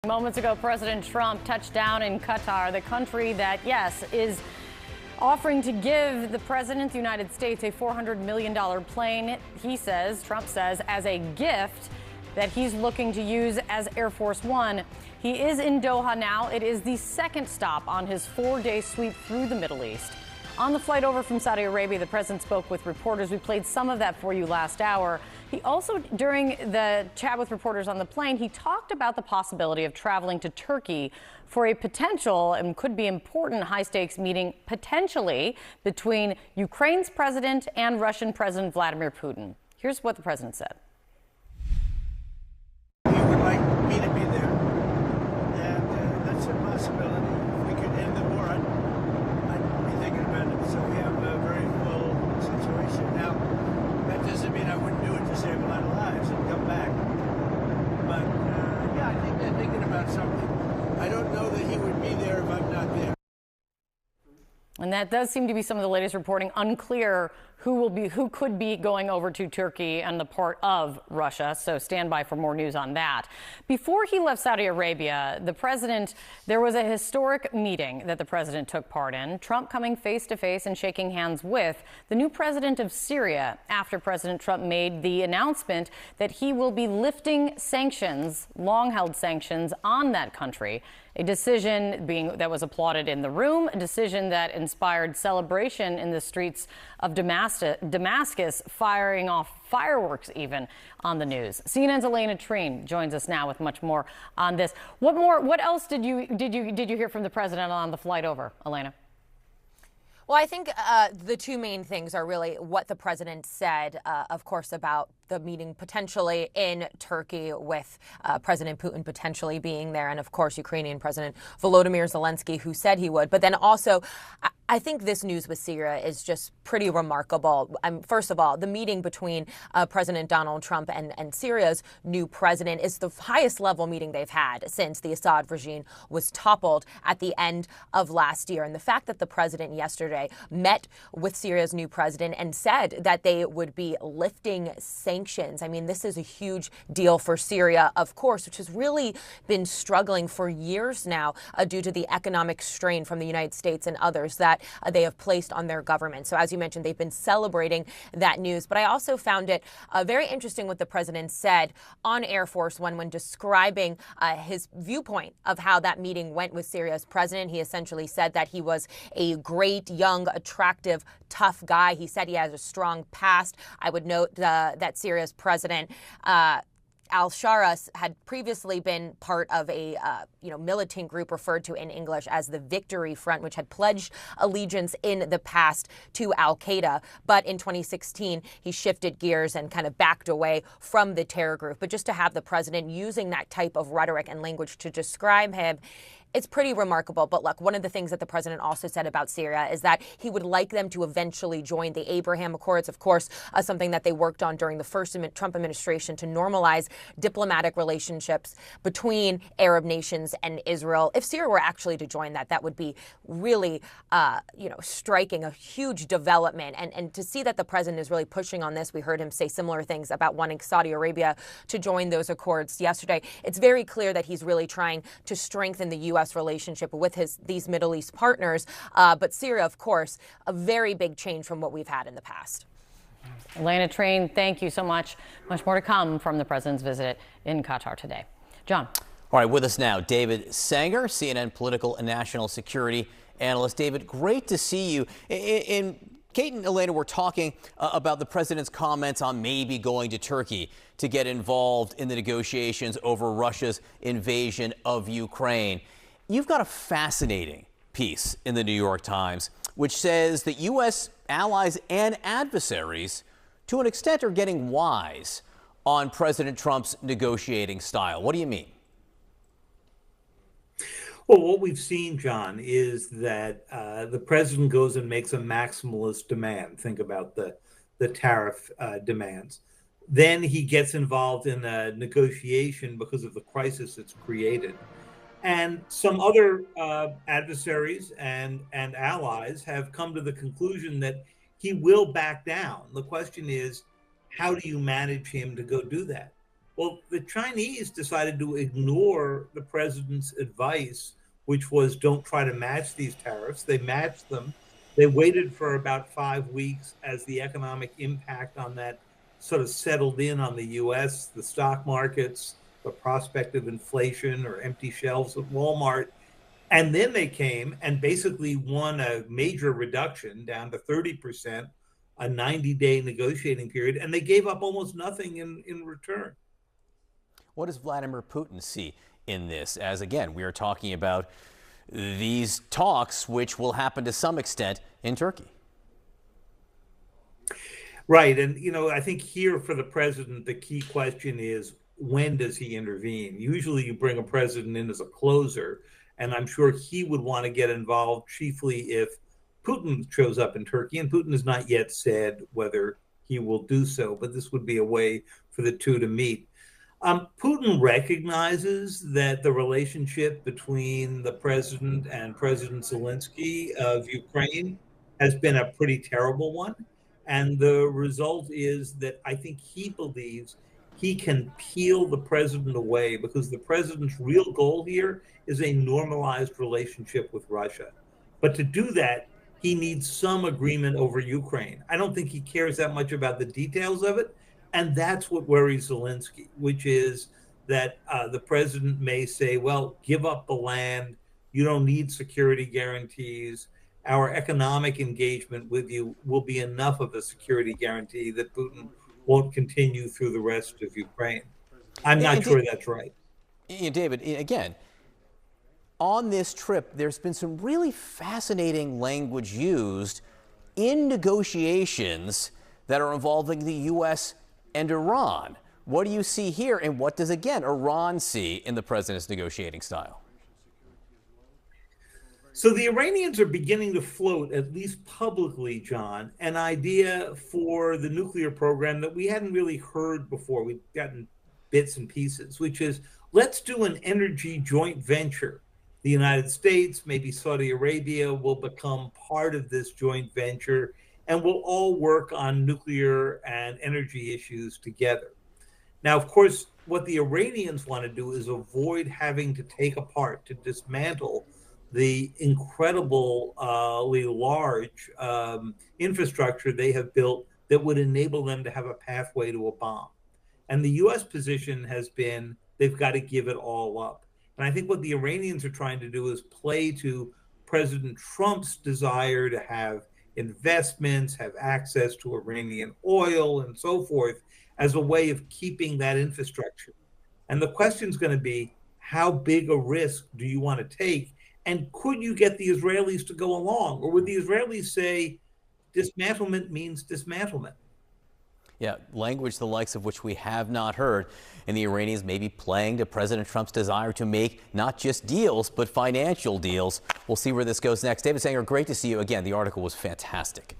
Moments ago, President Trump touched down in Qatar, the country that, yes, is offering to give the President of the United States a $400 million plane, Trump says, as a gift that he's looking to use as Air Force One. He is in Doha now. It is the second stop on his 4-day sweep through the Middle East. On the flight over from Saudi Arabia, the president spoke with reporters. We played some of that for you last hour. He also, during the chat with reporters on the plane, he talked about the possibility of traveling to Turkey for a potential and could be important high-stakes meeting, potentially between Ukraine's president and Russian President Vladimir Putin. Here's what the president said. He would like me to be there, and that's a possibility. If we could end the war, I'd be thinking about it. So we have a very full situation. Now, that doesn't mean I wouldn't do it to save a lot of lives and come back. But, yeah, I think they're thinking about something. I don't know that he would be there if I'm not there. And that does seem to be some of the latest reporting. Unclear who could be going over to Turkey and the part of Russia. So stand by for more news on that. Before he left Saudi Arabia, there was a historic meeting that the president took part in. Trump coming face to face and shaking hands with the new president of Syria after President Trump made the announcement that he will be lifting sanctions, long-held sanctions on that country. A decision that was applauded in the room, a decision that inspired celebration in the streets of Damascus, firing off fireworks even on the news. CNN's Elena Treen joins us now with much more on this. What else did you hear from the president on the flight over, Elena? Well, I think the two main things are really what the president said, of course, about the meeting potentially in Turkey with President Putin potentially being there, and of course, Ukrainian President Volodymyr Zelensky, who said he would. But then also, I think this news with Syria is just pretty remarkable. First of all, the meeting between President Donald Trump and Syria's new president is the highest level meeting they've had since the Assad regime was toppled at the end of last year. And the fact that the president yesterday met with Syria's new president and said that they would be lifting sanctions. I mean, this is a huge deal for Syria, of course, which has really been struggling for years now due to the economic strain from the United States and others that they have placed on their government. So as you mentioned, they've been celebrating that news. But I also found it very interesting what the president said on Air Force One when describing his viewpoint of how that meeting went with Syria's president. He essentially said that he was a great, young, attractive, tough guy. He said he has a strong past. I would note that Syria's president al-Shara had previously been part of a militant group referred to in English as the Victory Front, which had pledged allegiance in the past to al-Qaeda. But in 2016, he shifted gears and kind of backed away from the terror group. But just to have the president using that type of rhetoric and language to describe him, it's pretty remarkable. But look, one of the things that the president also said about Syria is that he would like them to eventually join the Abraham Accords, of course, something that they worked on during the first Trump administration to normalize diplomatic relationships between Arab nations and Israel. If Syria were actually to join that would be really, striking, a huge development. And to see that the president is really pushing on this, we heard him say similar things about wanting Saudi Arabia to join those accords yesterday. It's very clear that he's really trying to strengthen the U.S. relationship with these Middle East partners. But Syria, of course, a very big change from what we've had in the past. Elena Treen, thank you so much. Much more to come from the president's visit in Qatar today. John. All right, with us now, David Sanger, CNN political and national security analyst. David, great to see you. Kate and Elena were talking about the president's comments on maybe going to Turkey to get involved in the negotiations over Russia's invasion of Ukraine. You've got a fascinating piece in the New York Times, which says that U.S. allies and adversaries, to an extent, are getting wise on President Trump's negotiating style. What do you mean? Well, what we've seen, John, is that the president goes and makes a maximalist demand. Think about the tariff demands. Then he gets involved in a negotiation because of the crisis it's created. And some other adversaries and allies have come to the conclusion that he will back down. The question is, how do you manage him to go do that? Well, the Chinese decided to ignore the president's advice, which was don't try to match these tariffs. They matched them. They waited for about 5 weeks as the economic impact on that sort of settled in on the US, the stock markets, the prospect of inflation or empty shelves at Walmart. And then they came and basically won a major reduction down to 30%, a 90-day negotiating period, and they gave up almost nothing in return. What does Vladimir Putin see in this? As again, we are talking about these talks, which will happen to some extent in Turkey. Right. And, I think here for the president, the key question is, when does he intervene? Usually you bring a president in as a closer, and I'm sure he would want to get involved chiefly if Putin shows up in Turkey. And Putin has not yet said whether he will do so, but this would be a way for the two to meet. Putin recognizes that the relationship between the president and President Zelensky of Ukraine has been a pretty terrible one. And the result is that I think he believes he can peel the president away, because the president's real goal here is a normalized relationship with Russia. But to do that, he needs some agreement over Ukraine. I don't think he cares that much about the details of it. And that's what worries Zelensky, which is that the president may say, well, give up the land. You don't need security guarantees. Our economic engagement with you will be enough of a security guarantee that Putin won't continue through the rest of Ukraine. I'm not sure that's right. David, again, on this trip, there's been some really fascinating language used in negotiations that are involving the U.S. and Iran. What do you see here, and what does, again, Iran see in the president's negotiating style? So the Iranians are beginning to float, at least publicly, John, an idea for the nuclear program that we hadn't really heard before. We've gotten bits and pieces, which is, let's do an energy joint venture. The United States, maybe Saudi Arabia, will become part of this joint venture, and we'll all work on nuclear and energy issues together. Now, of course, what the Iranians want to do is avoid having to take apart, to dismantle the incredibly large infrastructure they have built that would enable them to have a pathway to a bomb. And the U.S. position has been they've got to give it all up. And I think what the Iranians are trying to do is play to President Trump's desire to have investments, have access to Iranian oil and so forth, as a way of keeping that infrastructure. And the question is going to be, how big a risk do you want to take? And could you get the Israelis to go along? Or would the Israelis say dismantlement means dismantlement? Yeah, language the likes of which we have not heard. And the Iranians may be playing to President Trump's desire to make not just deals, but financial deals. We'll see where this goes next. David Sanger, great to see you again. The article was fantastic.